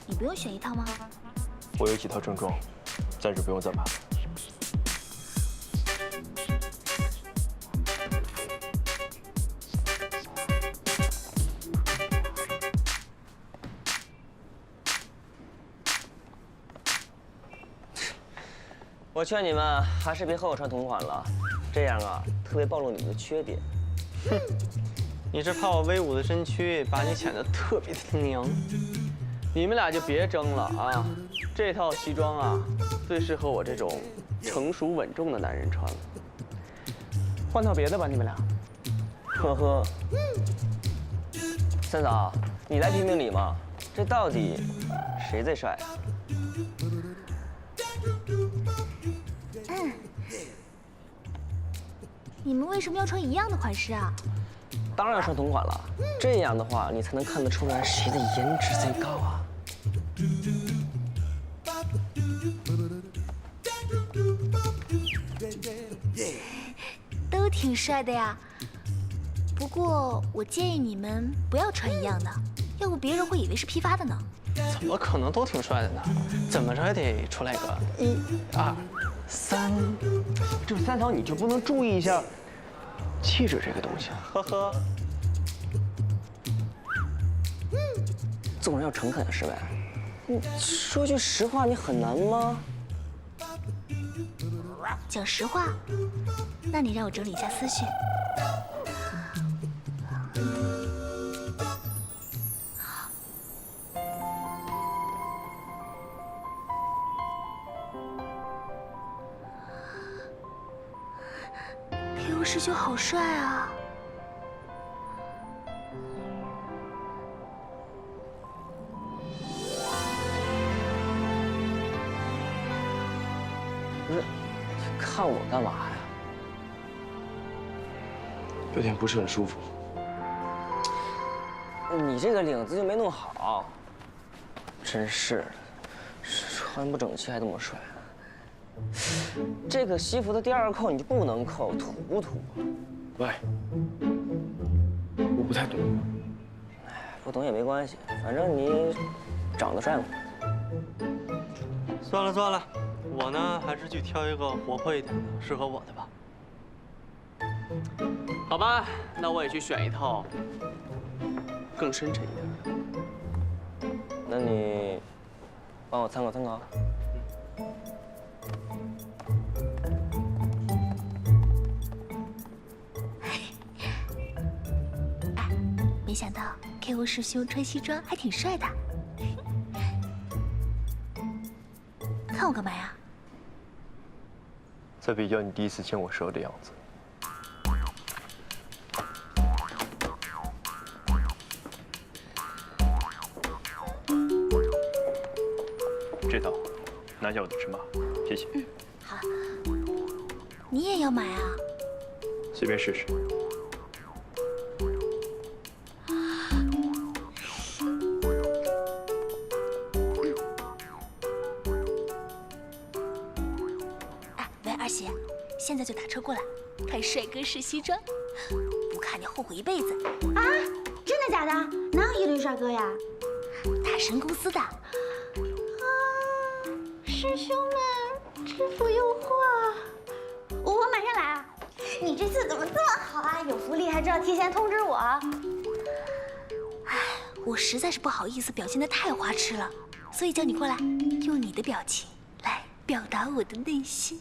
你不用选一套吗？我有几套正装，暂时不用再买了。我劝你们还是别和我穿同款了，这样啊，特别暴露你们的缺点。哼，你是怕我威武的身躯把你显得特别的娘？你们俩就别争了啊！这套西装啊，最适合我这种成熟稳重的男人穿了。换套别的吧，你们俩。呵呵。三嫂，你来评评理嘛，这到底谁最帅啊？你们为什么要穿一样的款式啊？当然要穿同款了，这样的话你才能看得出来谁的颜值最高啊。都挺帅的呀。不过我建议你们不要穿一样的，要不别人会以为是批发的呢。怎么可能都挺帅的呢？怎么着也得出来个1、2、3。这三嫂你就不能注意一下气质这个东西？呵呵。做人要诚恳是呗？你说句实话，你很难吗？讲实话，那你让我整理一下思绪。KO师兄好帅啊！不是，看我干嘛呀？有点不是很舒服。你这个领子就没弄好，真是的，穿不整齐还这么帅。这个西服的第2扣你就不能扣，土不土？喂，我不太懂。不懂也没关系，反正你长得帅嘛。算了算了，我呢还是去挑一个活泼一点的，适合我的吧。好吧，那我也去选一套更深沉一点的。那你帮我参考参考。没想到 KO 师兄穿西装还挺帅的。看我干嘛呀？在比较你第一次牵我手的样子。这套拿下我的尺码，谢谢。好，你也要买啊？随便试试。二喜，现在就打车过来，看帅哥试西装，不看你后悔一辈子。啊，真的假的？哪有一堆帅哥呀？大神公司的。啊，师兄们，制服诱惑，我马上来啊！你这次怎么这么好啊？有福利还知道提前通知我。唉，我实在是不好意思表现得太花痴了，所以叫你过来，用你的表情来表达我的内心。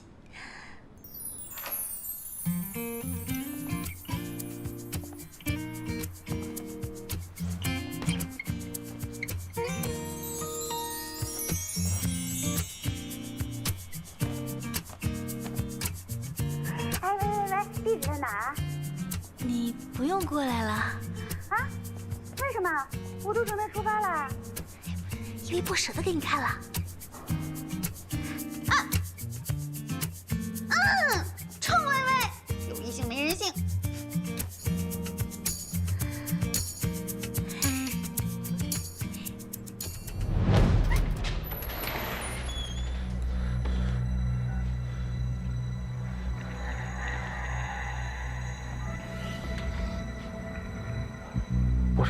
地址在哪儿啊？你不用过来了。啊？为什么？我都准备出发了。因为不舍得给你看了。臭薇薇，有异性没人性。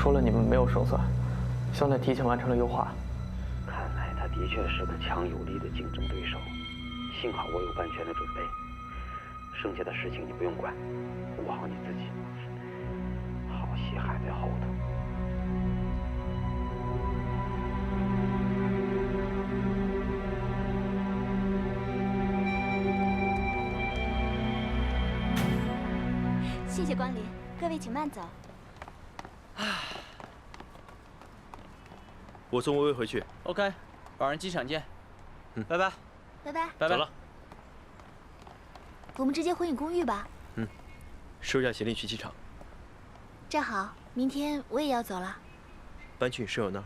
说了你们没有胜算，希望他提前完成了优化。看来他的确是个强有力的竞争对手，幸好我有万全的准备，剩下的事情你不用管，顾好你自己，好戏还在后头。谢谢光临，各位请慢走。我送微微回去。 OK， 晚上机场见。拜拜。拜拜。拜拜。走了。我们直接回你公寓吧。收下行李去机场。正好，明天我也要走了。搬去你室友那儿。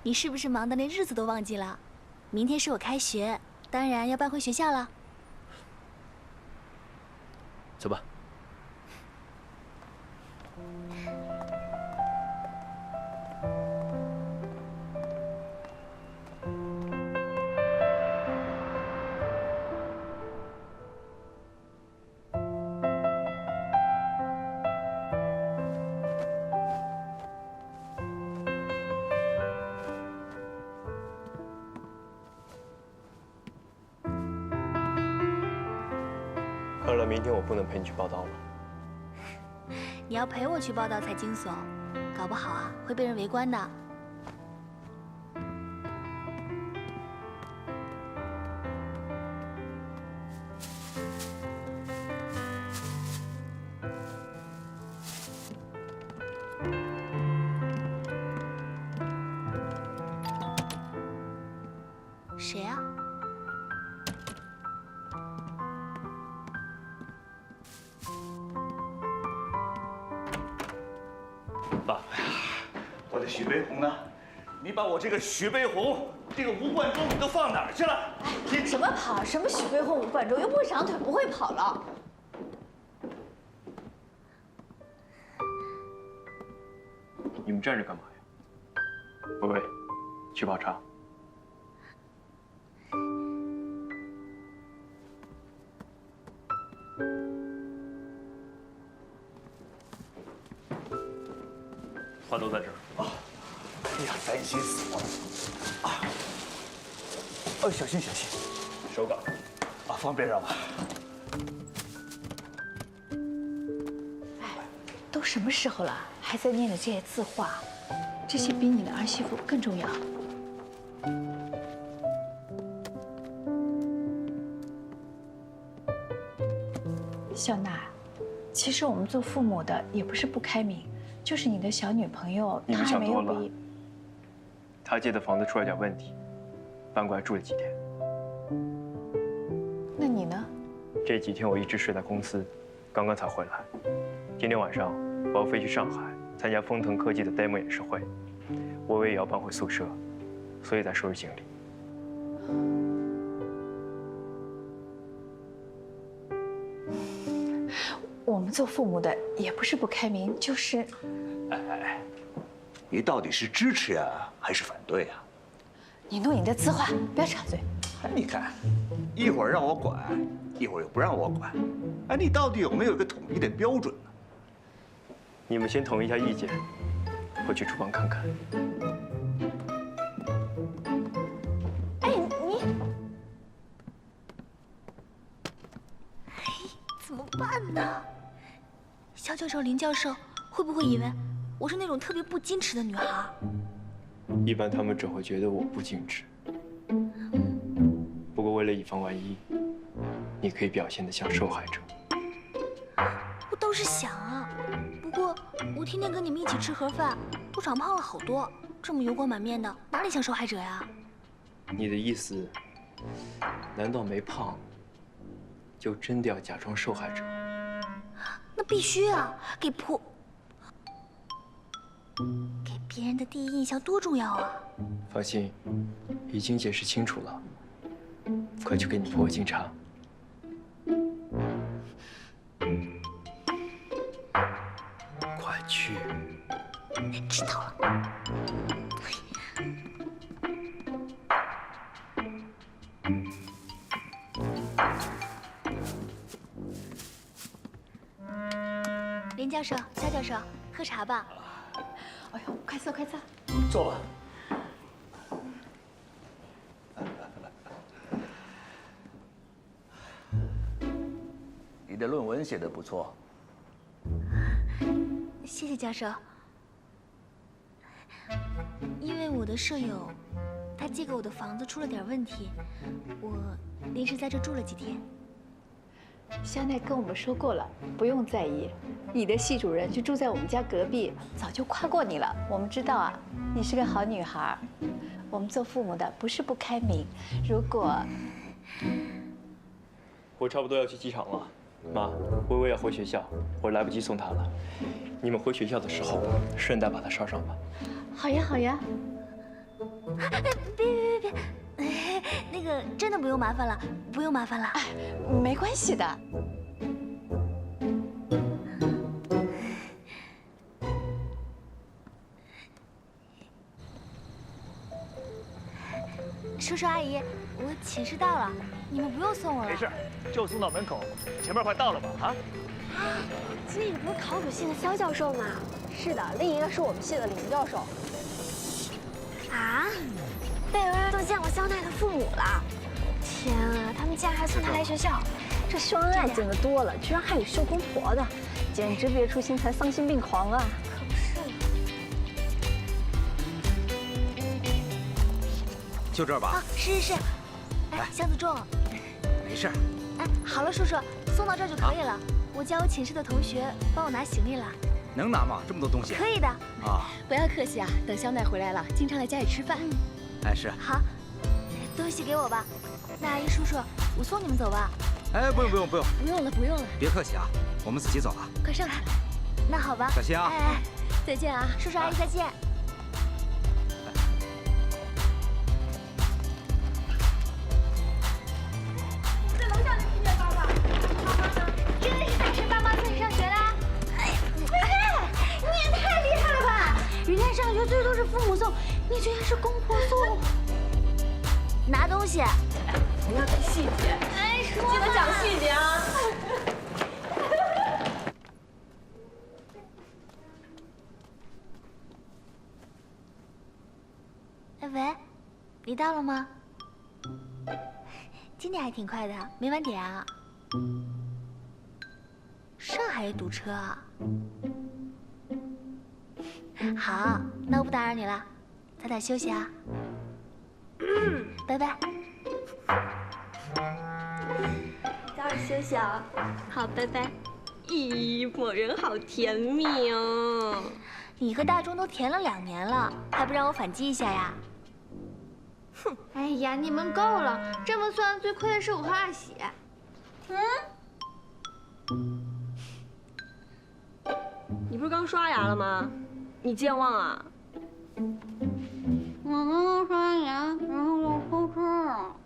你是不是忙得连日子都忘记了？明天是我开学，当然要搬回学校了。走吧。看来明天我不能陪你去报道了。你要陪我去报道才惊悚，搞不好啊会被人围观的。谁啊？爸，我的许悲鸿呢？你把我这个许悲鸿，这个吴冠中，你都放哪儿去了？什么跑？什么许悲鸿、吴冠中？又不会长腿，不会跑了。你们站着干嘛呀？微微，去泡茶。话都在这儿。哎呀，担心死我了！啊，小心小心，手稿。啊，放边上吧。都什么时候了，还在念着这些字画？这些比你的儿媳妇更重要。小娜，其实我们做父母的也不是不开明，就是你的小女朋友你们她还没有想多了毕业。他借的房子出了点问题，搬过来住了几天。那你呢？这几天我一直睡在公司，刚刚才回来。今天晚上我要飞去上海参加丰腾科技的 demo 演示会，微微也要搬回宿舍，所以在收拾行李。我们做父母的也不是不开明，就是……你到底是支持呀，还是反对呀？你弄你的字画，不要插嘴。哎，你看，一会儿让我管，一会儿又不让我管。哎，你到底有没有一个统一的标准呢？你们先统一一下意见，我去厨房看看。哎，你怎么办呢？肖教授、林教授会不会以为我是那种特别不矜持的女孩？一般他们只会觉得我不矜持。不过为了以防万一，你可以表现得像受害者。我倒是想啊，不过我天天跟你们一起吃盒饭，都长胖了好多，这么油光满面的，哪里像受害者呀？你的意思，难道没胖，就真的要假装受害者？那必须啊，给别人的第一印象多重要啊！放心，已经解释清楚了。快去给你婆婆敬茶。快去！知道了。林教授、肖教授，喝茶吧。哎呦，快坐快坐。坐吧。你的论文写得不错。谢谢教授。因为我的舍友，他借给我的房子出了点问题，我临时在这住了几天。香奈跟我们说过了，不用在意。你的系主任就住在我们家隔壁，早就夸过你了。我们知道啊，你是个好女孩。我们做父母的不是不开明，如果……我差不多要去机场了，妈，微微要回学校，我来不及送她了。你们回学校的时候，顺带把她捎上吧。好呀好呀。别，那个真的不用麻烦了，不用麻烦了。没关系的。叔叔阿姨，我寝室到了，你们不用送我了。没事，就送到门口，前面快到了吧？啊？那个不是考古系的肖教授吗？是的，另一个是我们系的林教授。啊？贝微都见过肖奈的父母了。天啊，他们竟然还送他来学校，这秀恩爱见得多了，居然还有秀公婆的，简直别出心裁，丧心病狂啊！可不是嘛。就这儿吧。啊，是。哎，箱子重。没事。哎，好了，叔叔，送到这儿就可以了。我叫我寝室的同学帮我拿行李了。能拿吗？这么多东西。可以的。啊。不要客气啊，等肖奈回来了，经常来家里吃饭。哎，是。好，东西给我吧。那阿姨叔叔，我送你们走吧。哎，不用。不用了。别客气啊，我们自己走了。快上来。那好吧。小心啊。哎，再见啊，叔叔阿姨再见。在楼下就听见爸爸。妈妈呢？真的是大神爸妈送你上学的？哎，贝贝，你也太厉害了吧！人家上学最多是父母送，你居然是公婆送。拿东西。不要提细节，哎，说记得讲细节啊。哎喂，你到了吗？今天还挺快的，没晚点啊。上海也堵车啊。好，那我不打扰你了，早点休息啊。拜拜。早点休息啊。好，拜拜。咦，某人好甜蜜哦。你和大钟都甜了2年了，还不让我反击一下呀？哼！哎呀，你们够了！这么算，最亏的是我和阿喜。你不是刚刷牙了吗？你健忘啊？我刚刚刷完牙，然后又偷吃了。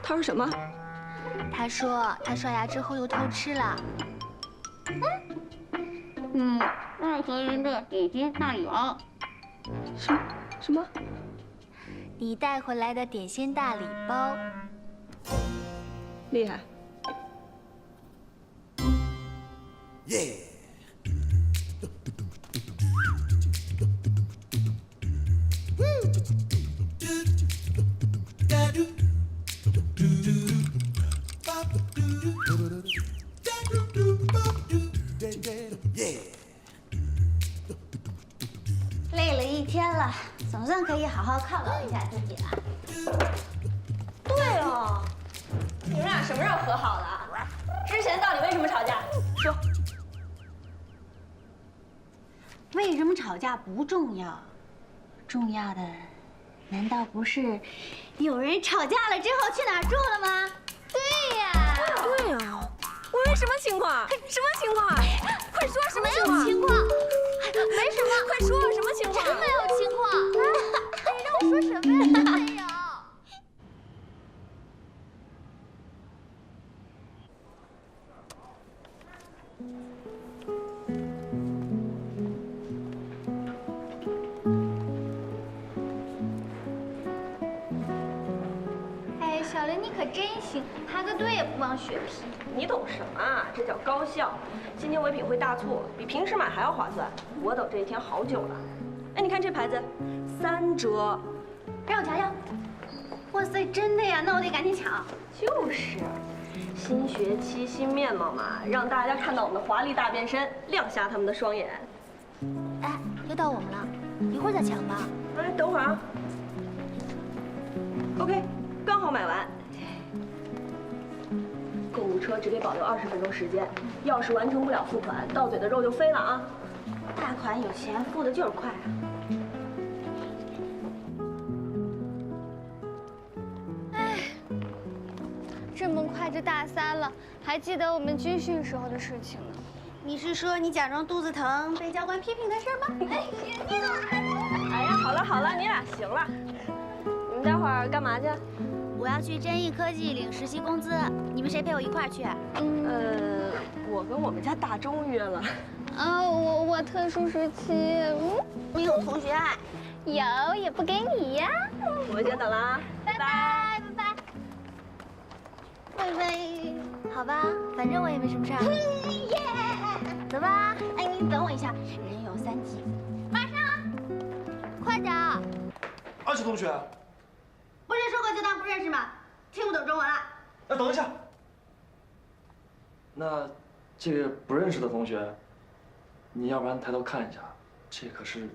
他说什么？他说他刷牙之后又偷吃了。爱和人的点心大礼包。什么？你带回来的点心大礼包。厉害。耶！累了一天了，总算可以好好犒劳一下自己了。对哦，你们俩什么时候和好的？之前到底为什么吵架？说。为什么吵架不重要，重要的难道不是有人吵架了之后去哪儿住了吗？对呀。对啊，我什么情况？什么情况？快说什么情况？没有情况，没什么，快说什么情况？真没有情况。你让我说什么呀？真没有。哎，小林你可真行，排个队也不忘血拼。你懂什么啊？这叫高效。今天唯品会大促，比平时买还要划算。我等这一天好久了。哎，你看这牌子，3折。让我瞧瞧。哇塞，真的呀？那我得赶紧抢。就是，新学期新面貌嘛，让大家看到我们的华丽大变身，亮瞎他们的双眼。哎，又到我们了，一会儿再抢吧。哎，等会儿啊。OK， 刚好买完。购物车只给保留20分钟时间，要是完成不了付款，到嘴的肉就飞了啊！大款有钱，付的就是快啊。哎，这么快就大3了，还记得我们军训时候的事情呢。你是说你假装肚子疼被教官批评的事吗？哎呀，好了好了，你俩行了。你们待会儿干嘛去？我要去臻毅科技领实习工资，你们谁陪我一块儿去？我跟我们家大钟约了。啊，我特殊时期没有同学爱，有也不给你呀。我们先等了啊，拜拜拜拜。拜拜。好吧，反正我也没什么事儿。耶！走吧。哎，你等我一下，人有3急，马上。快点。2级同学。不是说过就当不认识吗？听不懂中文了？哎，等一下。那这个不认识的同学，你要不然抬头看一下，这可是。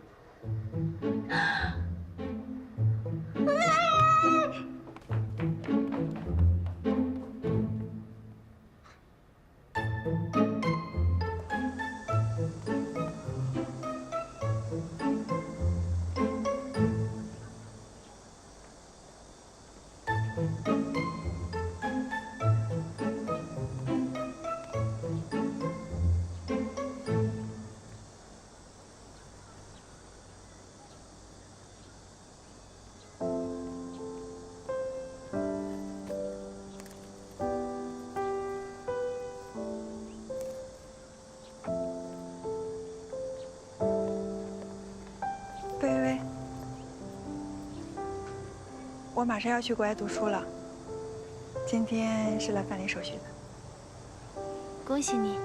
薇薇，我马上要去国外读书了，今天是来办理手续的。恭喜你。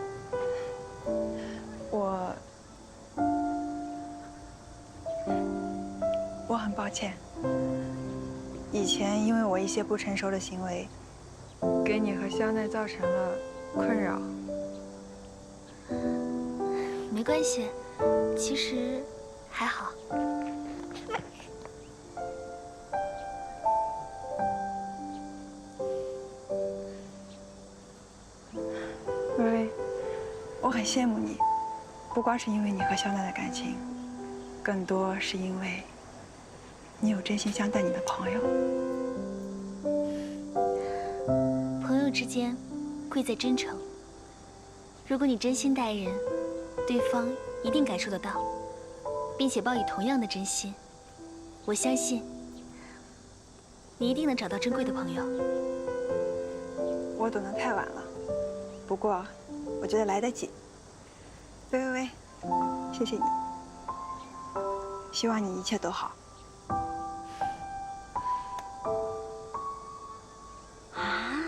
我很抱歉，以前因为我一些不成熟的行为，给你和香奈造成了困扰。没关系，其实还好。薇薇，我很羡慕你，不光是因为你和香奈的感情，更多是因为你有真心相待你的朋友。朋友之间，贵在真诚。如果你真心待人，对方一定感受得到，并且报以同样的真心。我相信，你一定能找到珍贵的朋友。我懂得太晚了，不过我觉得来得及。薇薇，谢谢你，希望你一切都好。啊，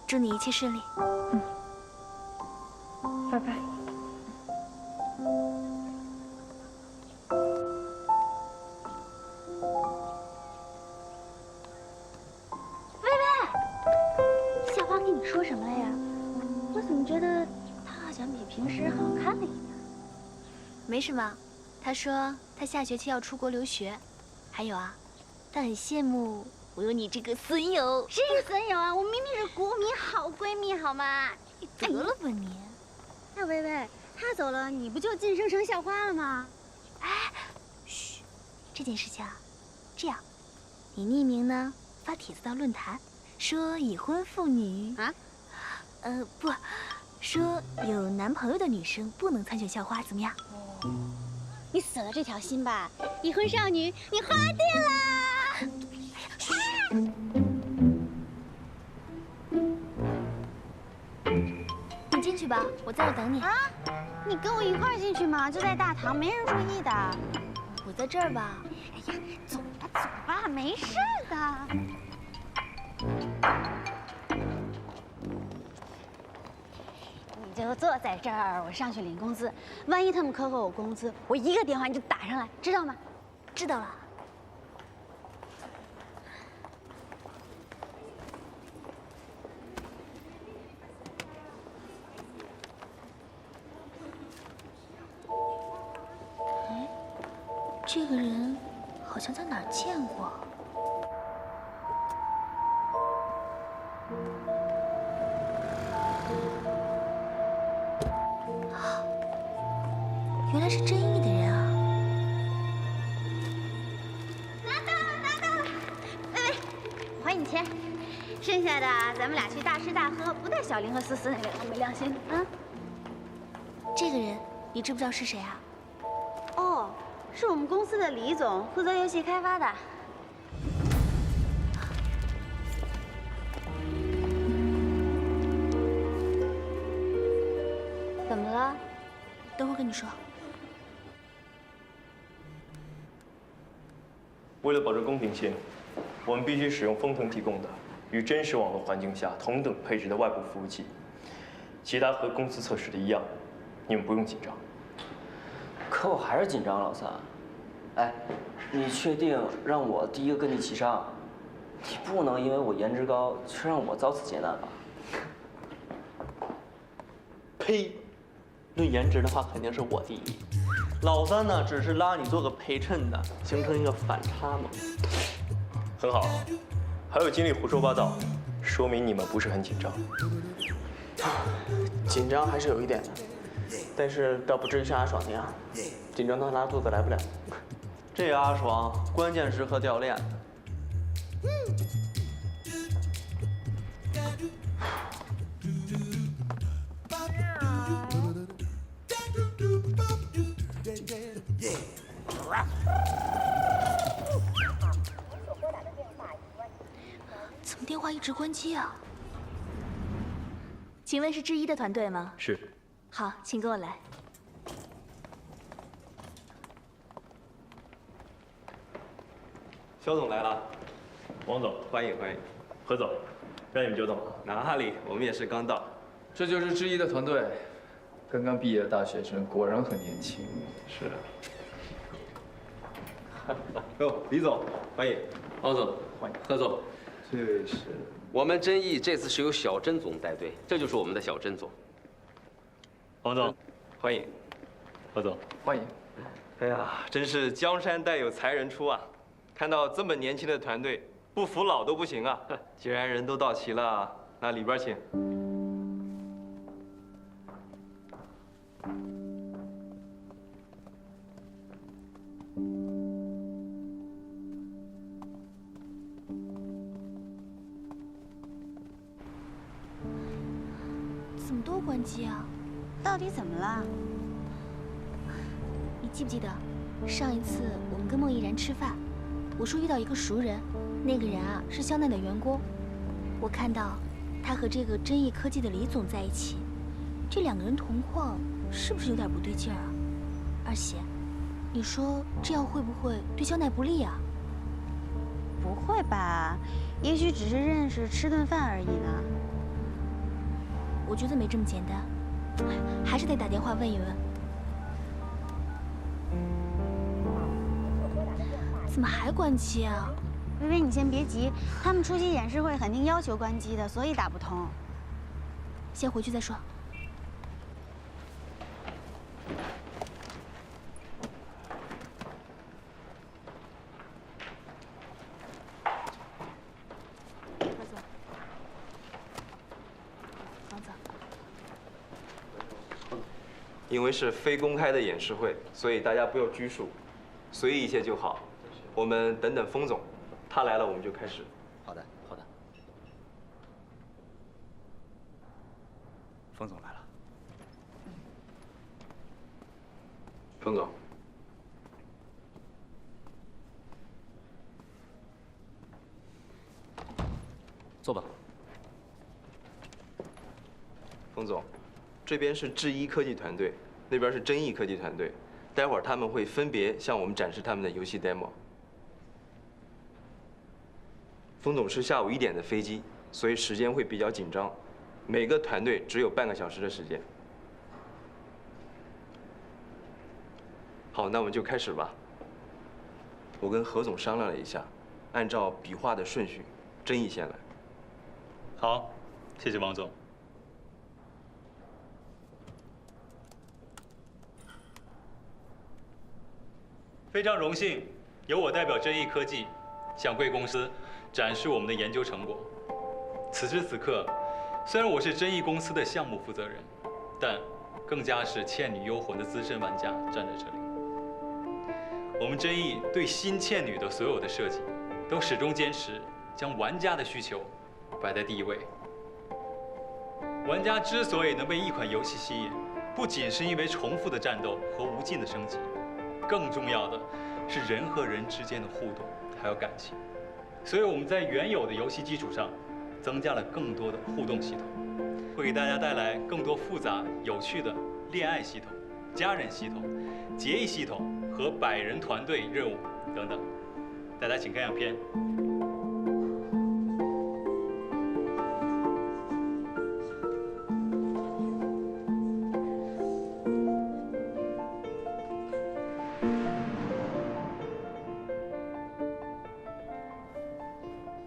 祝你一切顺利。拜拜。薇薇，校花跟你说什么了呀？我怎么觉得她好像比平时好看了一点？没什么，他说他下学期要出国留学，还有啊，他很羡慕我有你这个损友。谁是损友啊？我明明是国民好闺蜜，好吗？得了吧你！那薇薇，她走了，你不就晋升成校花了吗？哎，嘘，这件事情啊，这样，你匿名呢发帖子到论坛，说已婚妇女啊，不，说有男朋友的女生不能参选校花，怎么样？你死了这条心吧，已婚少女，你花店啦！你进去吧，我在这等你。啊，你跟我一块儿进去吗？就在大堂，没人注意的。我在这儿吧。哎呀，走吧走吧，没事的。坐在这儿，我上去领工资。万一他们克扣我工资，我一个电话你就打上来，知道吗？知道了。哎，这个人好像在哪儿见过。 原来是真义的人啊！拿到了！喂，我还你钱，剩下的咱们俩去大吃大喝，不带小林和思思那两个没良心的啊！这个人你知不知道是谁啊？哦，是我们公司的李总，负责游戏开发的。怎么了？等会儿跟你说。 为了保证公平性，我们必须使用风腾提供的与真实网络环境下同等配置的外部服务器。其他和公司测试的一样，你们不用紧张。可我还是紧张，老三。哎，你确定让我第一个跟你齐上？你不能因为我颜值高，却让我遭此劫难吧？呸！论颜值的话，肯定是我第一。 老三呢，只是拉你做个陪衬的，形成一个反差萌。很好，还有精力胡说八道，说明你们不是很紧张。紧张还是有一点的，但是倒不至于像阿爽那样，紧张到拉肚子来不了。这阿爽关键时刻掉链子。怎么电话一直关机啊？请问是之一的团队吗？是。好，请跟我来。肖总来了，王总，欢迎欢迎。何总，让你们久等了。哪里，我们也是刚到。这就是之一的团队，刚刚毕业的大学生，果然很年轻。是。哟，李总，欢迎。王总，欢迎。何总，这是我们真义这次是由小甄总带队，这就是我们的小甄总。王总，欢迎。何总，欢迎。哎呀，真是江山代有才人出啊！看到这么年轻的团队，不服老都不行啊！既然人都到齐了，那里边请。怎么都关机啊？到底怎么了？你记不记得上一次我们跟孟毅然吃饭，我说遇到一个熟人，那个人啊是肖奈的员工，我看到他和这个真义科技的李总在一起，这两个人同框，是不是有点不对劲儿啊？二喜，你说这样会不会对肖奈不利啊？不会吧？也许只是认识吃顿饭而已呢。我觉得没这么简单，还是得打电话问一问。怎么还关机啊？微微，你先别急，他们出席演示会肯定要求关机的，所以打不通。先回去再说。因为是非公开的演示会，所以大家不要拘束，随意一些就好。我们等等封总，他来了我们就开始。好的，好的。封总来了。封总，坐吧。封总，这边是智一科技团队，那边是真义科技团队，待会儿他们会分别向我们展示他们的游戏 demo。封总是下午1点的飞机，所以时间会比较紧张，每个团队只有半个小时的时间。好，那我们就开始吧。我跟何总商量了一下，按照笔画的顺序，争议先来。好，谢谢王总。非常荣幸，由我代表臻益科技向贵公司展示我们的研究成果。此时此刻，虽然我是臻益公司的项目负责人，但更加是《倩女幽魂》的资深玩家站在这里。我们臻益对新《倩女》的所有的设计，都始终坚持将玩家的需求摆在第一位。玩家之所以能被一款游戏吸引，不仅是因为重复的战斗和无尽的升级，更重要的是人和人之间的互动还有感情。所以我们在原有的游戏基础上，增加了更多的互动系统，会给大家带来更多复杂有趣的恋爱系统、家人系统、结义系统和100人团队任务等等。大家请看样片。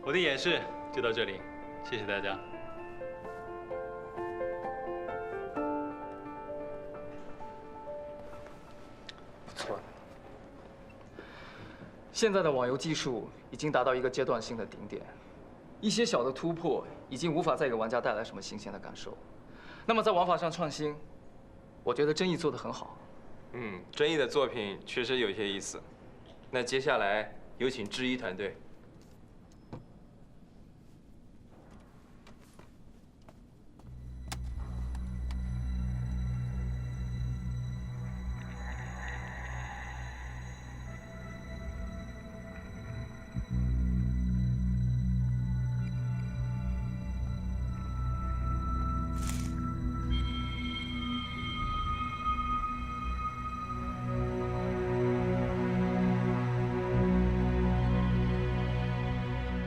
我的演示就到这里，谢谢大家。不错。现在的网游技术已经达到一个阶段性的顶点，一些小的突破已经无法再给玩家带来什么新鲜的感受。那么在玩法上创新，我觉得臻益做得很好。臻益的作品确实有些意思。那接下来有请智一团队。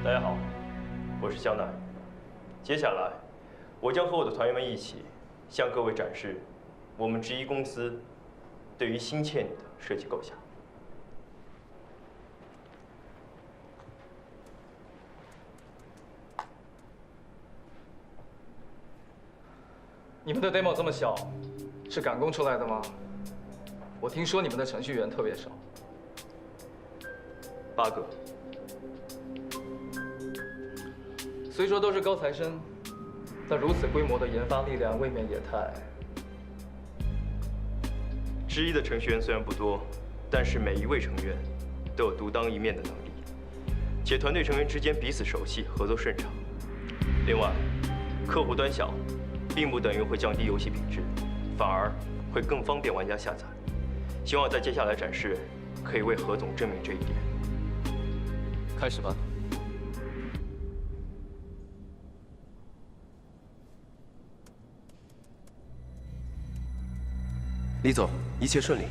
大家好，我是肖奈。接下来，我将和我的团员们一起向各位展示我们直一公司对于新倩女的设计构想。你们的 demo 这么小，是赶工出来的吗？我听说你们的程序员特别少。8个。虽说都是高材生，但如此规模的研发力量未免也太……直一的程序员虽然不多，但是每一位成员都有独当一面的能力，且团队成员之间彼此熟悉，合作顺畅。另外，客户端小，并不等于会降低游戏品质，反而会更方便玩家下载。希望在接下来展示可以为何总证明这一点。开始吧。李总，一切顺利。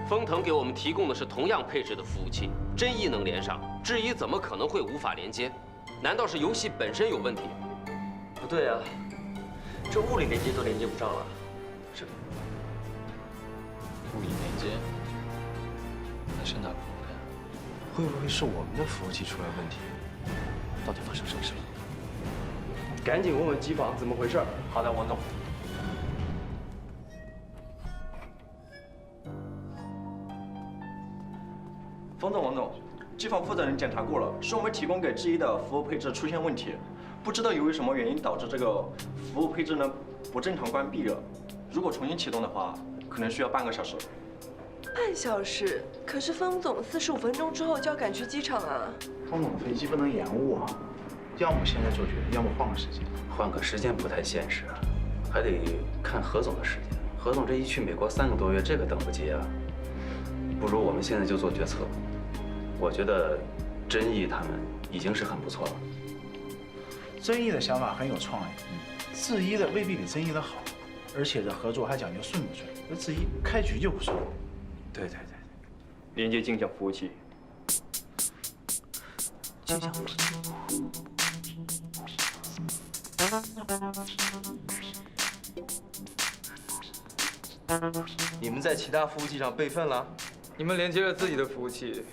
风腾给我们提供的是同样配置的服务器，臻益能连上，智一怎么可能会无法连接？难道是游戏本身有问题？不对啊，这物理连接都连接不上了。这物理连接，那是哪国的呀？会不会是我们的服务器出了问题？到底发生什么事了？赶紧问问机房怎么回事。好的，王总。冯总，王总，机房负责人检查过了，是我们提供给智一的服务配置出现问题，不知道由于什么原因导致这个服务配置呢不正常关闭了。如果重新启动的话，可能需要半个小时。半小时？可是方总45分钟之后就要赶去机场啊。方总的飞机不能延误啊，要么现在做决定，要么换个时间。换个时间不太现实，还得看何总的时间。何总这一去美国3个多月，这个等不及啊。不如我们现在就做决策。我觉得真毅他们已经是很不错了。真毅的想法很有创意，质疑的未必比真毅的好，而且这合作还讲究顺不顺。那质疑开局就不顺。对，连接镜像服务器。镜像服务器。你们在其他服务器上备份了？你们连接了自己的服务器，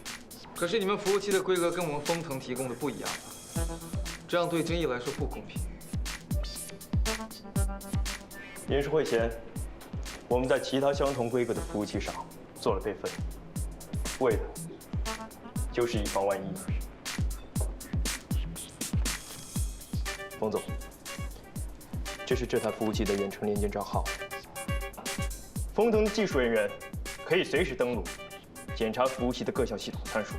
可是你们服务器的规格跟我们丰腾提供的不一样，这样对真毅来说不公平。演示会前，我们在其他相同规格的服务器上做了备份，为的就是以防万一。冯总，这是这台服务器的远程连接账号。丰腾的技术人员可以随时登录，检查服务器的各项系统参数。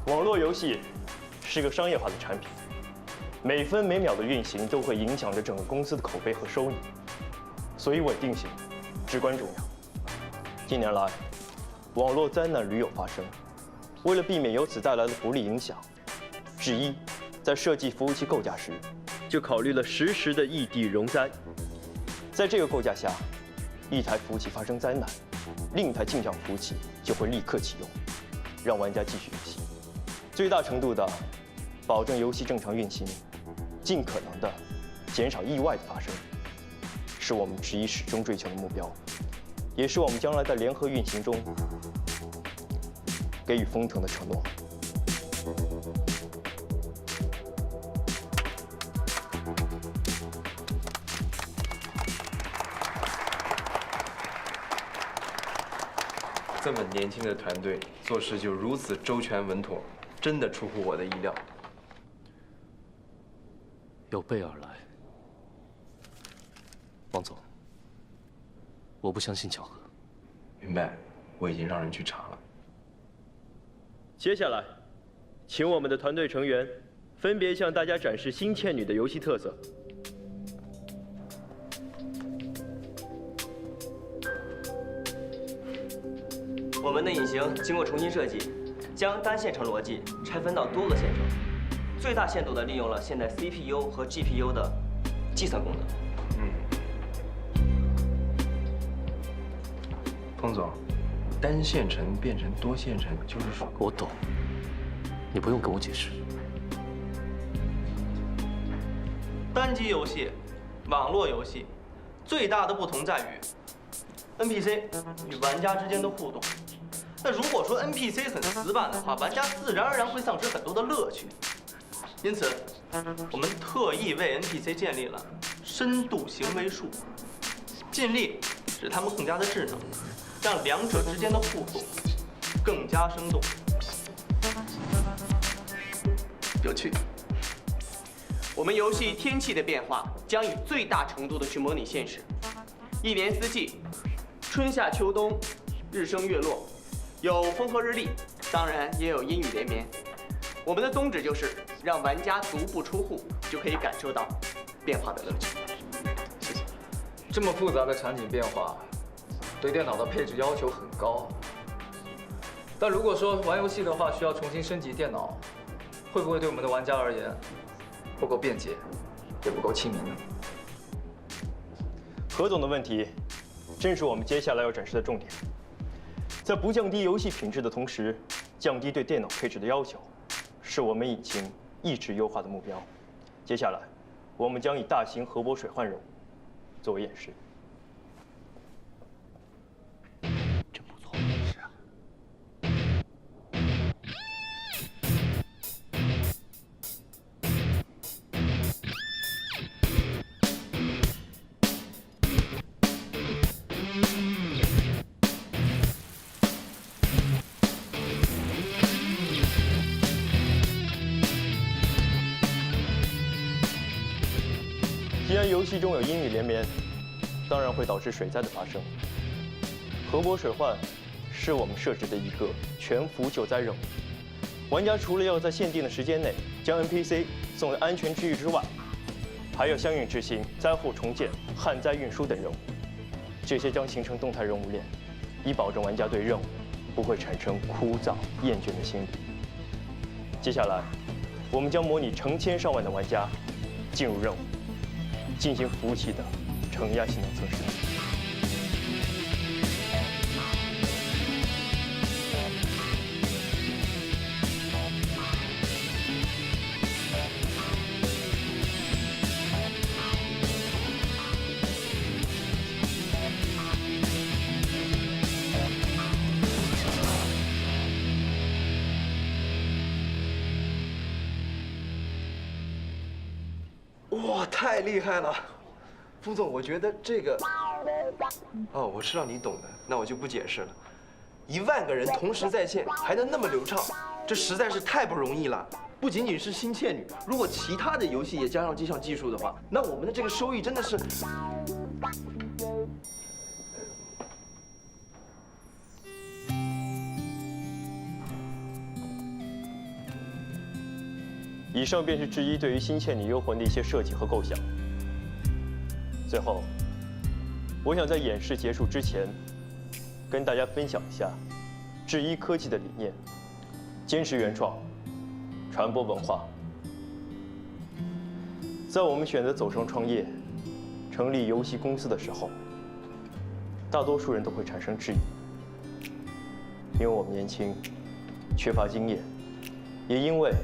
网络游戏是个商业化的产品，每分每秒的运行都会影响着整个公司的口碑和收益，所以稳定性至关重要。近年来，网络灾难屡有发生，为了避免由此带来的不利影响，智一在设计服务器构架时，就考虑了实时的异地容灾。在这个构架下，一台服务器发生灾难，另一台镜像服务器就会立刻启用，让玩家继续游戏，最大程度的保证游戏正常运行，尽可能的减少意外的发生，是我们智一始终追求的目标，也是我们将来在联合运行中给予丰腾的承诺。这么年轻的团队做事就如此周全稳妥，真的出乎我的意料。有备而来，王总，我不相信巧合。明白，我已经让人去查了。接下来，请我们的团队成员分别向大家展示新倩女的游戏特色。我们的引擎经过重新设计，将单线程逻辑拆分到多个线程，最大限度地利用了现代 CPU 和 GPU 的计算功能。冯总，单线程变成多线程，就是说……我懂，你不用跟我解释。单机游戏、网络游戏最大的不同在于 NPC 与玩家之间的互动。那如果说 NPC 很死板的话，玩家自然而然会丧失很多的乐趣。因此，我们特意为 NPC 建立了深度行为树，尽力使他们更加的智能，让两者之间的互动更加生动、有趣。我们游戏天气的变化将以最大程度的去模拟现实，一年四季，春夏秋冬，日升月落，有风和日丽，当然也有阴雨连绵。我们的宗旨就是让玩家足不出户就可以感受到变化的乐趣。谢谢。这么复杂的场景变化，对电脑的配置要求很高。但如果说玩游戏的话需要重新升级电脑，会不会对我们的玩家而言不够便捷，也不够亲民呢？何总的问题，正是我们接下来要展示的重点。在不降低游戏品质的同时，降低对电脑配置的要求，是我们引擎一直优化的目标。接下来，我们将以大型核泊水换容作为演示。真不错，是啊。然游戏中有阴雨连绵，当然会导致水灾的发生。河泊水患是我们设置的一个全服救灾任务。玩家除了要在限定的时间内将 NPC 送到安全区域之外，还要相应执行灾后重建、旱灾运输等任务。这些将形成动态任务链，以保证玩家对任务不会产生枯燥厌倦的心理。接下来，我们将模拟成千上万的玩家进入任务，进行服务器的承压性能测试。哇，太厉害了，风总，我觉得这个，哦，我知道你懂的，那我就不解释了。10000个人同时在线，还能那么流畅，这实在是太不容易了。不仅仅是新倩女，如果其他的游戏也加上这项技术的话，那我们的这个收益真的是……以上便是智一对于《新倩女幽魂》的一些设计和构想。最后，我想在演示结束之前，跟大家分享一下智一科技的理念：坚持原创，传播文化。在我们选择走上创业、成立游戏公司的时候，大多数人都会产生质疑，因为我们年轻，缺乏经验，也因为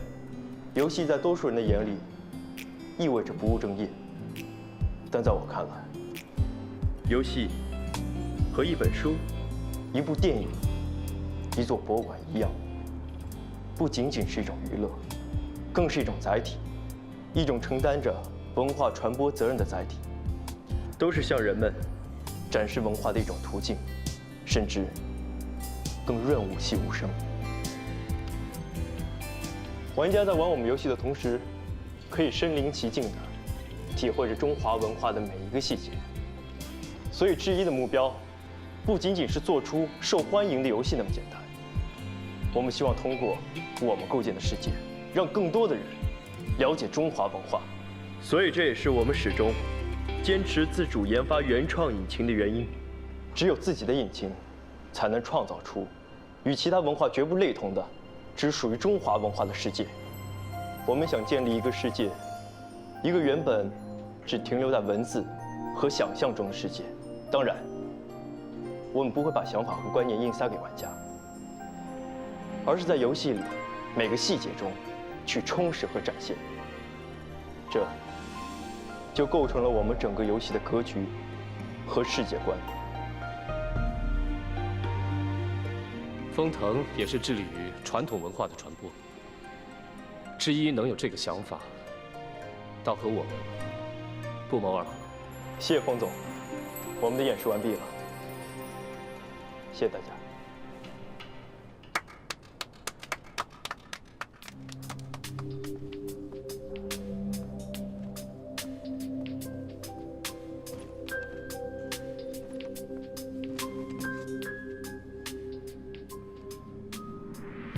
游戏在多数人的眼里意味着不务正业。但在我看来，游戏和一本书、一部电影、一座博物馆一样，不仅仅是一种娱乐，更是一种载体，一种承担着文化传播责任的载体，都是向人们展示文化的一种途径，甚至更润物细无声。玩家在玩我们游戏的同时，可以身临其境地体会着中华文化的每一个细节。所以，智一的目标不仅仅是做出受欢迎的游戏那么简单。我们希望通过我们构建的世界，让更多的人了解中华文化。所以，这也是我们始终坚持自主研发原创引擎的原因。只有自己的引擎，才能创造出与其他文化绝不类同的只属于中华文化的世界。我们想建立一个世界，一个原本只停留在文字和想象中的世界。当然，我们不会把想法和观念硬塞给玩家，而是在游戏里每个细节中去充实和展现。这就构成了我们整个游戏的格局和世界观。风腾也是致力于传统文化的传播。智一能有这个想法，倒和我们不谋而合。谢谢冯总，我们的演示完毕了，谢谢大家。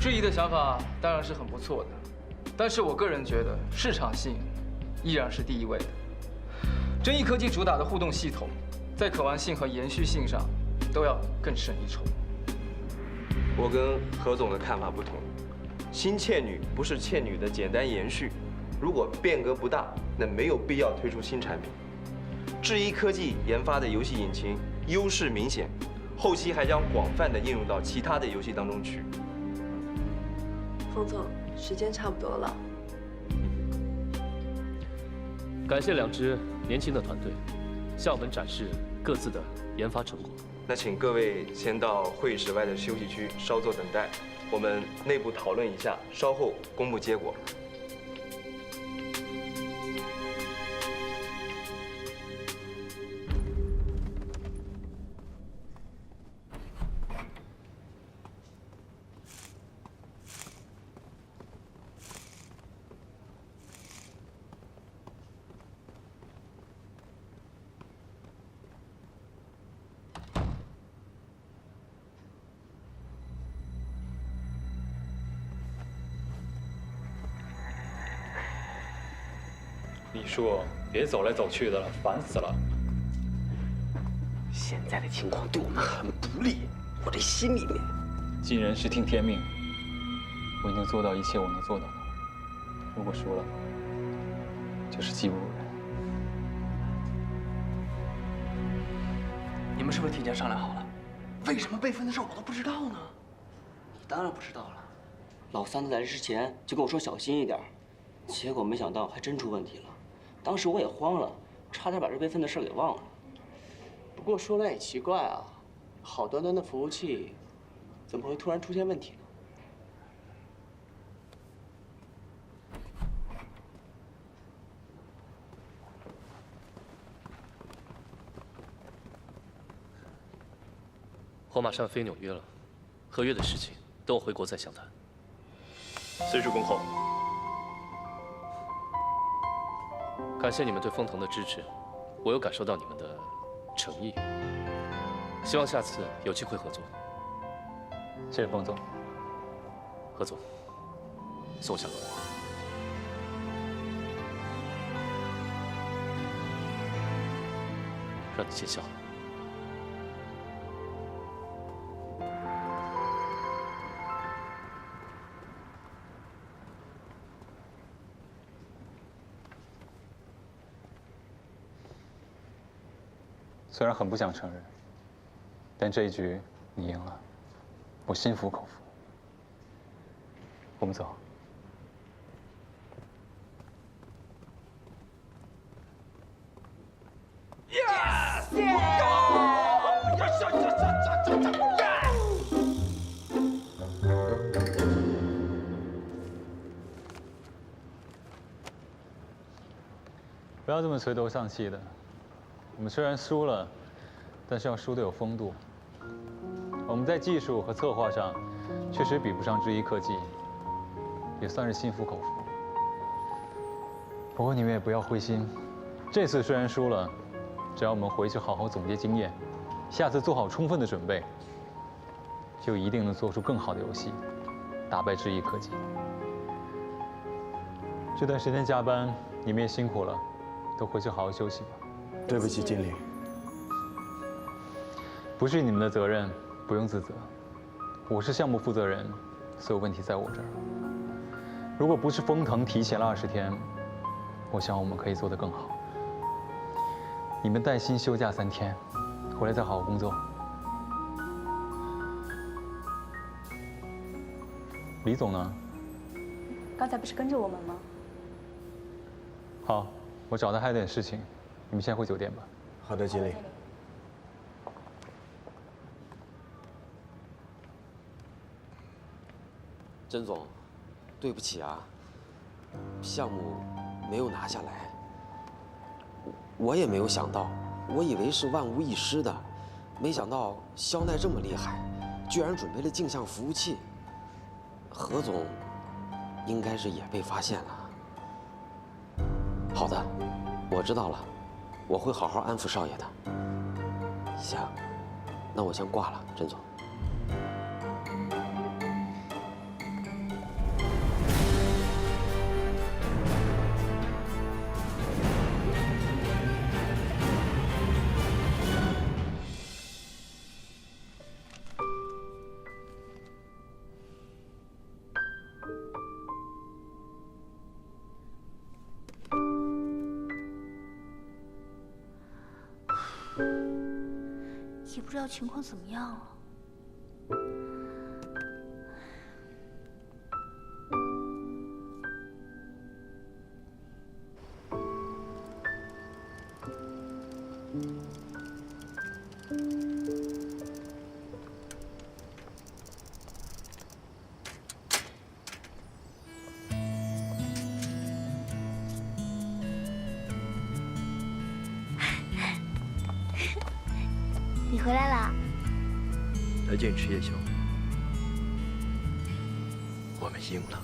质疑的想法当然是很不错的，但是我个人觉得市场性依然是第一位的。臻益科技主打的互动系统，在可玩性和延续性上都要更胜一筹。我跟何总的看法不同，新倩女不是倩女的简单延续，如果变革不大，那没有必要推出新产品。智一科技研发的游戏引擎优势明显，后期还将广泛的应用到其他的游戏当中去。冯总，时间差不多了。感谢两支年轻的团队，向我们展示各自的研发成果。那请各位先到会议室外的休息区稍作等待，我们内部讨论一下，稍后公布结果。李叔，别走来走去的了，烦死了。现在的情况对我们很不利，我这心里面。尽人事听天命，我已经做到一切我能做到的。如果输了，就是技不如人。你们是不是提前商量好了？为什么备份的事我都不知道呢？你当然不知道了。老三子来之前就跟我说小心一点，结果没想到还真出问题了。当时我也慌了，差点把这备份的事给忘了。不过说来也奇怪啊，好端端的服务器，怎么会突然出现问题呢？我马上飞纽约了，合约的事情等我回国再详谈。随时恭候。感谢你们对风腾的支持，我有感受到你们的诚意，希望下次有机会合作。谢谢冯总。何总，送下。让你见笑。虽然很不想承认，但这一局你赢了，我心服口服。我们走。不要这么垂头丧气的。我们虽然输了，但是要输得有风度。我们在技术和策划上确实比不上智一科技，也算是心服口服。不过你们也不要灰心，这次虽然输了，只要我们回去好好总结经验，下次做好充分的准备，就一定能做出更好的游戏，打败智一科技。这段时间加班，你们也辛苦了，都回去好好休息吧。对不起，经理。不是你们的责任，不用自责。我是项目负责人，所有问题在我这儿。如果不是风腾提前了20天，我想我们可以做得更好。你们带薪休假3天，回来再好好工作。李总呢？刚才不是跟着我们吗？好，我找他还有点事情。你们先回酒店吧。好的，经理。甄总，对不起啊，项目没有拿下来。我也没有想到，我以为是万无一失的，没想到肖奈这么厉害，居然准备了镜像服务器。何总应该是也被发现了。好的，我知道了。我会好好安抚少爷的。行，那我先挂了，甄总。也不知道情况怎么样了。你回来啦？来见你吃夜宵。我们赢了。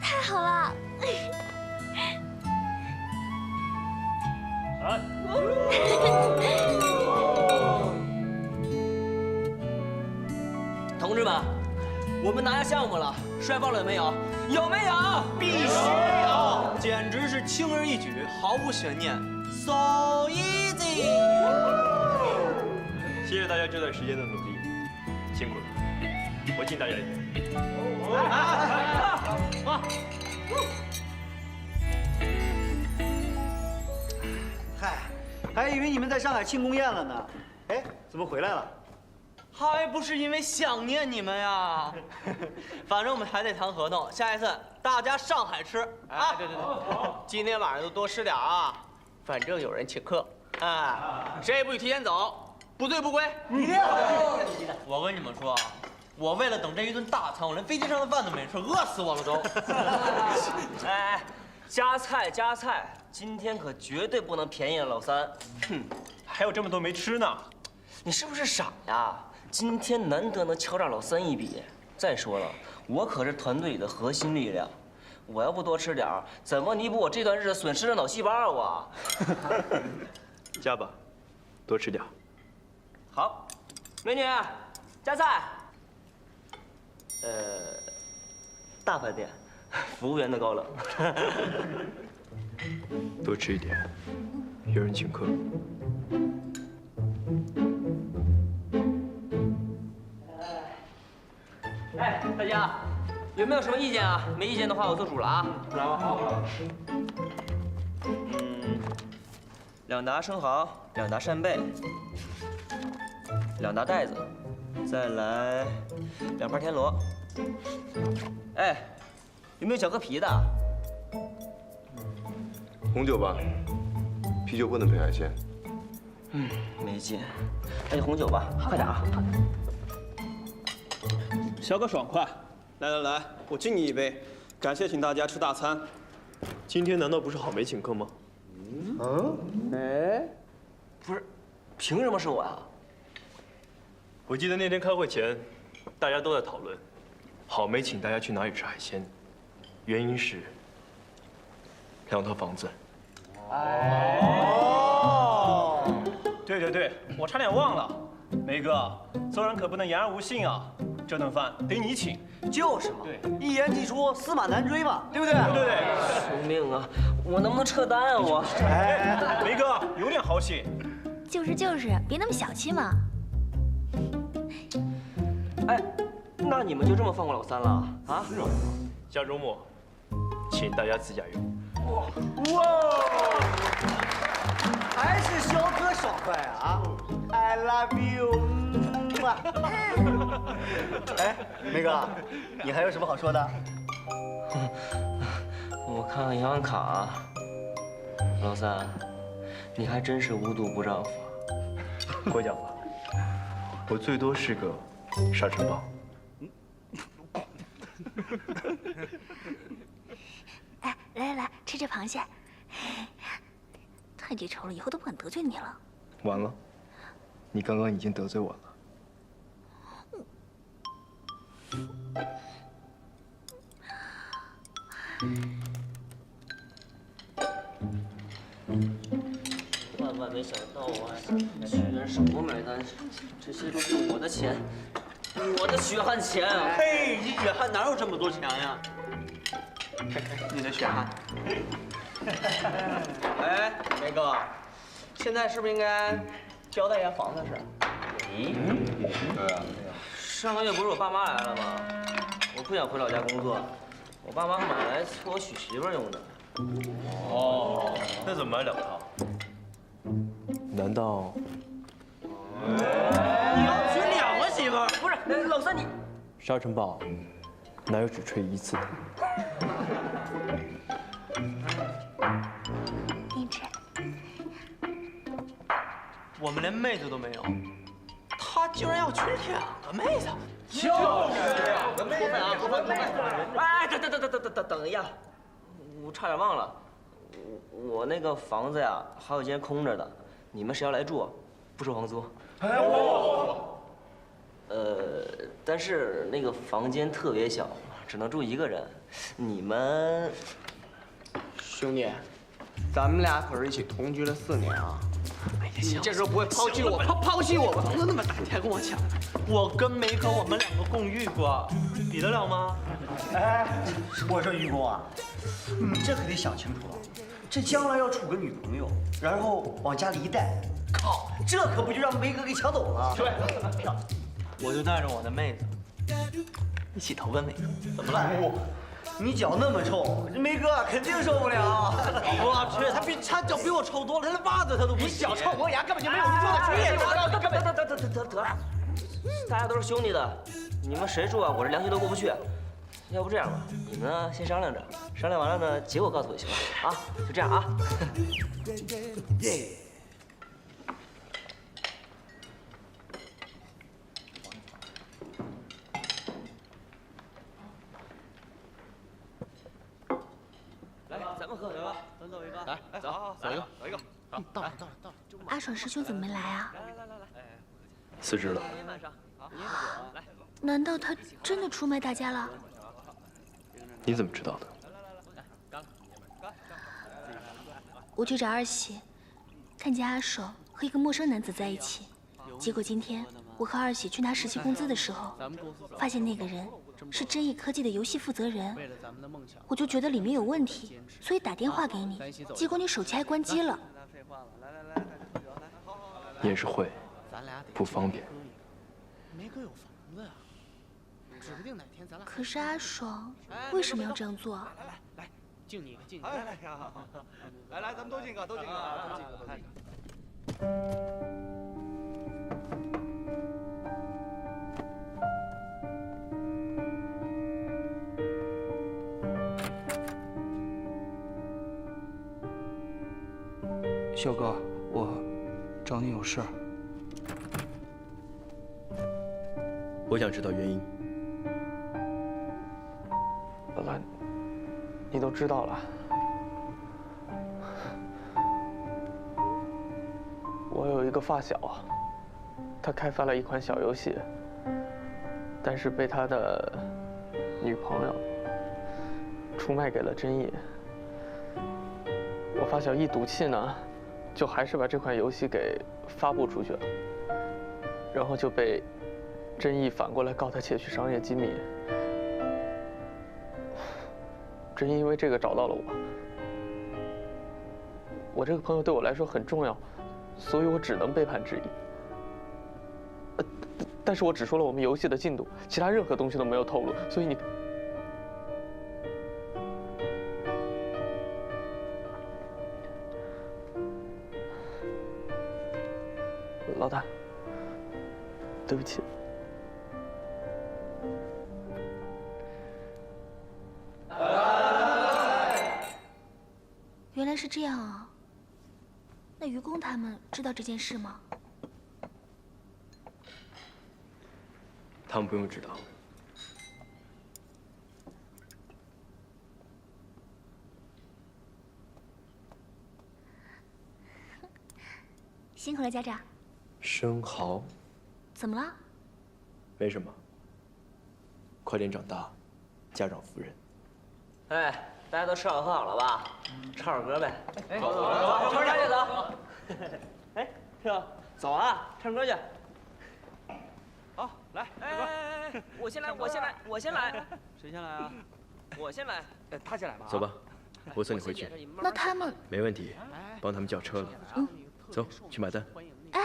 太好了！同志们，我们拿下项目了，帅爆了有没有？有没有？必须有！简直是轻而易举，毫无悬念 ，so easy。谢谢大家这段时间的努力，辛苦了，我敬大家一杯。嗨，还以为你们在上海庆功宴了呢。哎，怎么回来了？还不是因为想念你们呀！反正我们还得谈合同，下一次大家上海吃啊！对，今天晚上就多吃点啊，反正有人请客。哎，谁也不许提前走，不醉不归。我跟你们说，我为了等这一顿大餐，我连飞机上的饭都没吃，饿死我了都。哎，加菜加菜，今天可绝对不能便宜了老三。哼，还有这么多没吃呢。你是不是傻呀？今天难得能敲诈老三一笔。再说了，我可是团队里的核心力量，我要不多吃点儿，怎么弥补我这段日子损失的脑细胞啊？加吧，多吃点。好，美女，加菜。大饭店，服务员的高冷。多吃一点，有人请客。哎，大家有没有什么意见啊？没意见的话，我做主了啊。好。2打生蚝，2打扇贝，2打带子，再来2盘田螺。哎，有没有小喝啤的？红酒吧，啤酒不能配海鲜。没劲。那就红酒吧，快点啊！小哥爽快，来，我敬你一杯，感谢请大家吃大餐。今天难道不是郝梅请客吗？不是，凭什么是我呀？我记得那天开会前，大家都在讨论，郝梅请大家去哪里吃海鲜，原因是2套房子。对，我差点忘了，梅哥，做人可不能言而无信啊。这顿饭得你请。就是嘛，对，一言既出，驷马难追嘛，对不对？对。救命啊！我能不能撤单啊？我。哎，梅哥，有点豪气。就是，别那么小气嘛。哎，那你们就这么放过老三了啊？是啊。下周末，请大家自驾游。哇！还是肖哥爽快啊 ！I love you。哎，梅哥，你还有什么好说的？我看看银行卡，老三，你还真是无毒不丈夫。过奖了，我最多是个沙尘暴。哎，来，吃这螃蟹。太记仇了，以后都不敢得罪你了。完了，你刚刚已经得罪我了。万没想到啊，居然是我买单，这些都是我的钱，我的血汗钱啊！嘿，你血汗哪有这么多钱呀？你的血汗。哎，梅哥，现在是不是应该交代一下房子的事？对啊。上个月不是我爸妈来了吗？我不想回老家工作，我爸妈买来凑我娶媳妇用的。哦，那怎么买2套？难道你要娶2个媳妇？不是，老三你。沙尘暴哪有只吹1次的？你吃。我们连妹子都没有，他居然要娶2个妹子。就是2个妹子啊！过分！哎，等一下，我差点忘了，我那个房子呀，还有间空着的，你们谁要来住，不收房租。但是那个房间特别小，只能住1个人。你们，兄弟，咱们俩可是一起同居了4年啊！你这时候不会抛弃我？抛弃我吧？房子那么大，你还跟我抢？我跟梅哥我们2个共浴过，比得了吗？哎，我说于公啊，你这可得想清楚了，这将来要处个女朋友，然后往家里一带，靠，这可不就让梅哥给抢走了？对，我就带着我的妹子一起投奔梅哥，怎么了？你脚那么臭，这梅哥肯定受不了。我去，他脚比我臭多了，他连袜子他都不洗。你脚臭磨牙，根本就没有人说的职业。得了，大家都是兄弟的，你们谁说啊？我这良心都过不去。要不这样吧，你们呢先商量着，商量完了呢，结果告诉我就行了啊，就这样啊。来，咱们喝一个，咱走一个，来，走一个，走一个，好，到了。阿爽师兄怎么没来啊？来，辞职了。难道他真的出卖大家了？你怎么知道的？我去找二喜，看见阿爽和一个陌生男子在一起，结果今天我和二喜去拿实习工资的时候，发现那个人是真意科技的游戏负责人，我就觉得里面有问题，所以打电话给你，结果你手机还关机了。你也是会，不方便。梅哥有房子呀，指不定哪天咱俩。可是阿爽为什么要这样做啊？来，敬你一个，敬你一个。来，咱们都敬个，都敬个。小哥，我找你有事儿。我想知道原因。老大，你都知道了。我有一个发小，他开发了一款小游戏，但是被他的女朋友出卖给了真意。我发小一赌气呢，就还是把这款游戏给发布出去了，然后就被真意反过来告他窃取商业机密。真意因为这个找到了我，我这个朋友对我来说很重要，所以我只能背叛之意。但是我只说了我们游戏的进度，其他任何东西都没有透露，所以你。老大，对不起。原来是这样啊！那愚公他们知道这件事吗？他们不用知道。辛苦了，家长。生蚝。怎么了？没什么。快点长大，家长夫人。哎，大家都吃好喝好了吧？唱首歌呗。哎，走，唱歌去走。哎，是吧？走啊，唱歌去。好，来，哎，我先来，我先来。谁先来啊？我先来。他先来吧。走吧，我送你回去。那他们没问题，帮他们叫车了。嗯，走去买单。哎，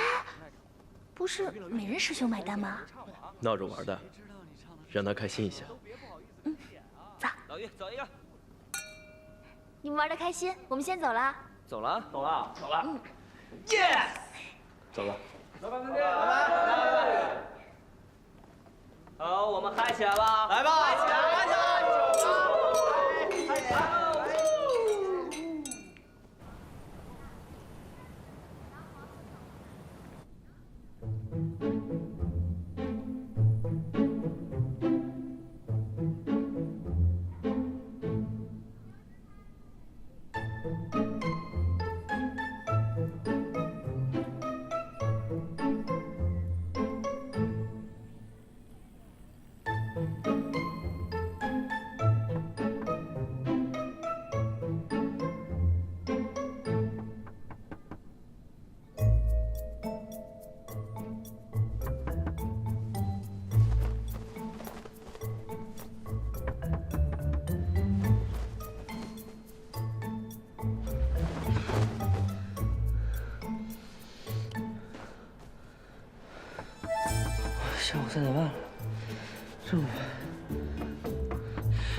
不是美人师兄买单吗？闹着玩的，让他开心一下。嗯，走。老于，走一个。你们玩的开心，我们先走了。走了，走了，走了。嗯 ，yes。走了。拜拜，再见。拜拜。好，我们嗨起来吧！来吧，嗨起来，嗨起来！嗨起来！下午3点半了，这么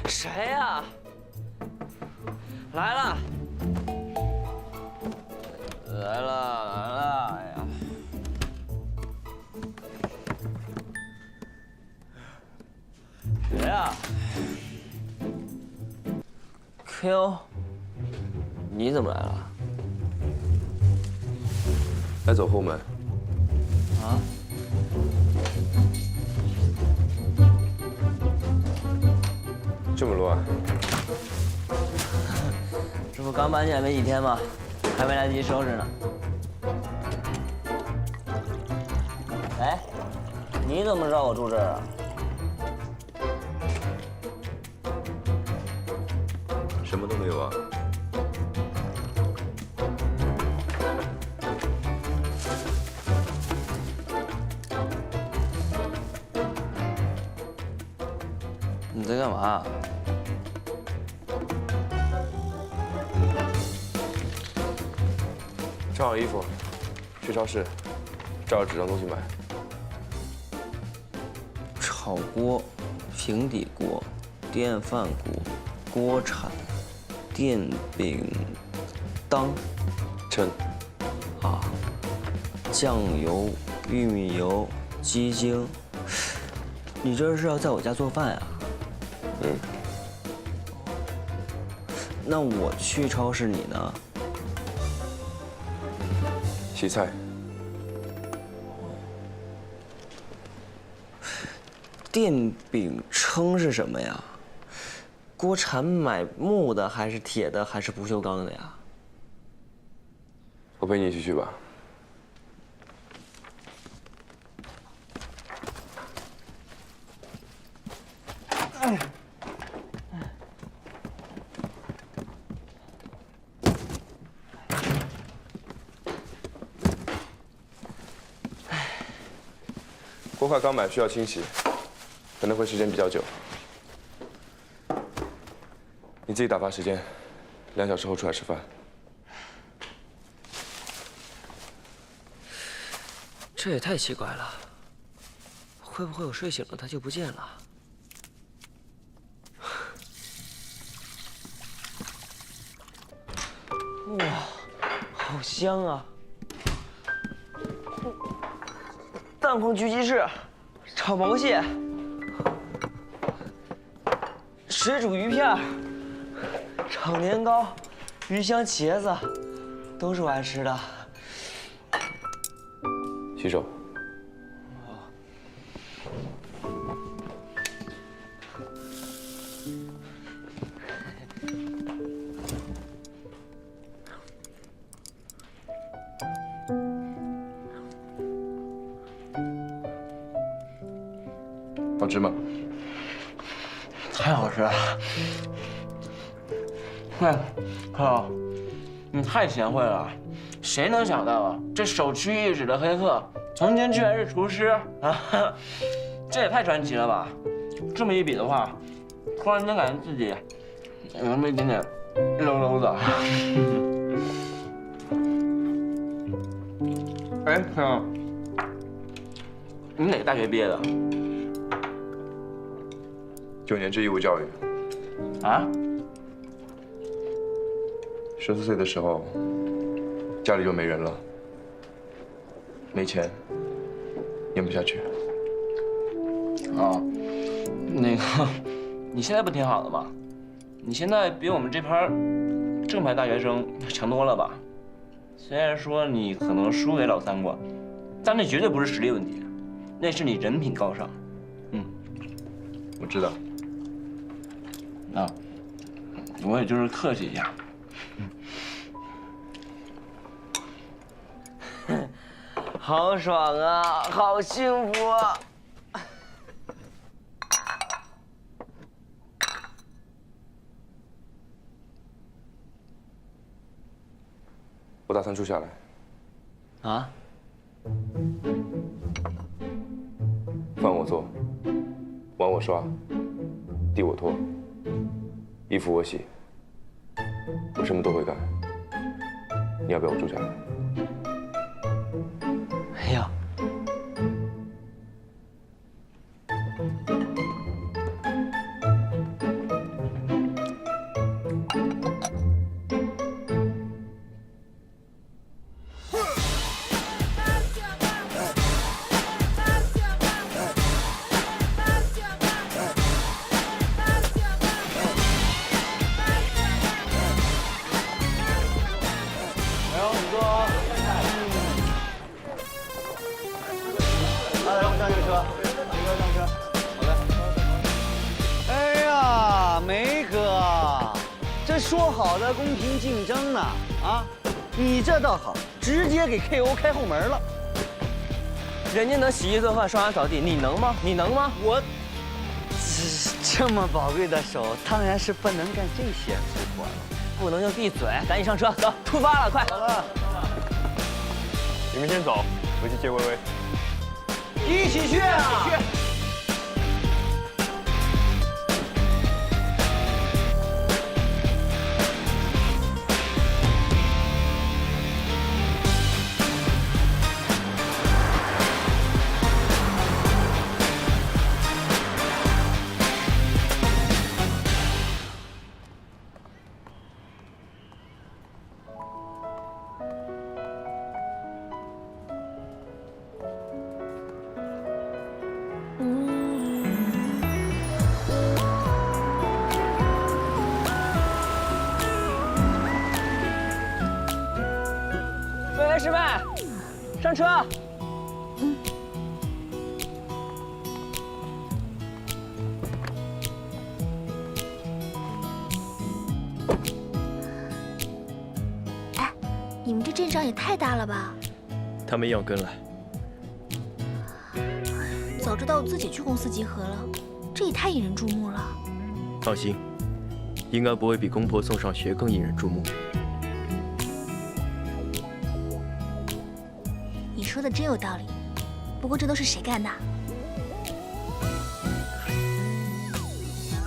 谁呀？来了，来了！哎呀，谁呀 ？Q， 你怎么来了？来走后门。啊？这么乱？这不刚搬进来没几天吗？还没来得及收拾呢。哎，你怎么知道我住这儿啊？什么都没有啊。你在干嘛？穿好衣服，去超市，照着纸张东西买。炒锅、平底锅、电饭锅、锅铲、电饼铛、称啊，酱油、玉米油、鸡精。你这是要在我家做饭呀？嗯。那我去超市，你呢？洗菜。电饼铛是什么呀？锅铲买木的还是铁的还是不锈钢的呀？我陪你一起去吧。锅块刚买，需要清洗，可能会时间比较久。你自己打发时间，2小时后出来吃饭。这也太奇怪了，会不会我睡醒了它就不见了？哇，好香啊！蛋黄焗鸡翅，炒毛蟹，水煮鱼片，炒年糕，鱼香茄子，都是我爱吃的。洗手。好吃吗？太好吃了！喂，朋友，你太贤惠了，谁能想到啊？这首屈一指的黑客，曾经居然是厨师啊！这也太传奇了吧！这么一比的话，突然间感觉自己有那么一点点 low 的。哎，朋友，你哪个大学毕业的？9年制义务教育。啊？14岁的时候，家里就没人了，没钱，念不下去。哦，那个，你现在不挺好的吗？你现在比我们这盘正牌大学生强多了吧？虽然说你可能输给老三过，但那绝对不是实力问题，那是你人品高尚。嗯，我知道。啊，我也就是客气一下。好爽啊，好幸福啊！我打算住下来。啊？饭我做，碗我刷，地我拖，衣服我洗，我什么都会干。你要不要我住下来？哎呀，上这个车，梅哥上车。好嘞。哎呀，梅哥，这说好的公平竞争呢？啊，你这倒好，直接给 KO 开后门了。人家能洗衣做饭、刷牙扫地，你能吗？你能吗？我这么宝贵的手，当然是不能干这些粗活了。不能就闭嘴，赶紧上车，走，出发了，快！好了，你们先走，我去接薇薇。一起去啊！薇薇师妹，上车。哎，你们这阵仗也太大了吧！他们一样跟来。早知道我自己去公司集合了，这也太引人注目了。放心，应该不会比公婆送上学更引人注目。你说的真有道理，不过这都是谁干的？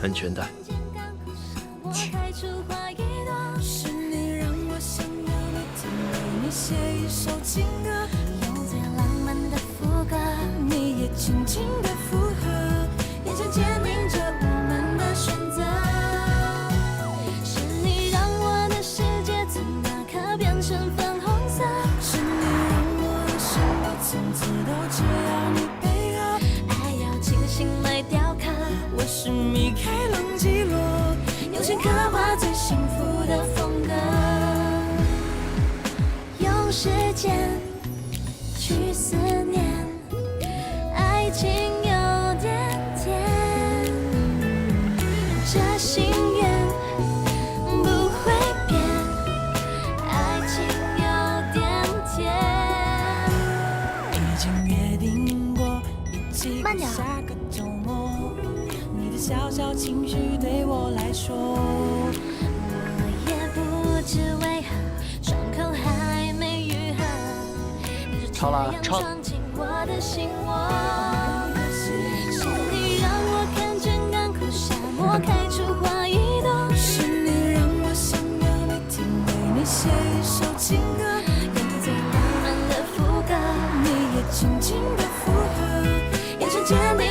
安全带。是你让我想要每天为你写一首情歌，用最浪漫的副歌，你也轻轻的附和，眼前坚定着我们的选择。是你让我的世界从那刻变成粉红色，是你让我的生活从此都只要你配合，爱要精心来雕刻，我是米开朗基罗，用心刻画最幸福的风格，用时间去思念，爱情有点甜，这心愿不会变，爱情有点甜，已经约定过一起过下个周末，你的小小情绪对我来说，我也不知为何伤口还没愈合，你就这样闯进我的心窝。是你让我看见干枯沙漠开出花一朵，是你让我想要每天为你写一首情歌，用最浪漫的副歌，你也轻轻的附和，眼神坚定。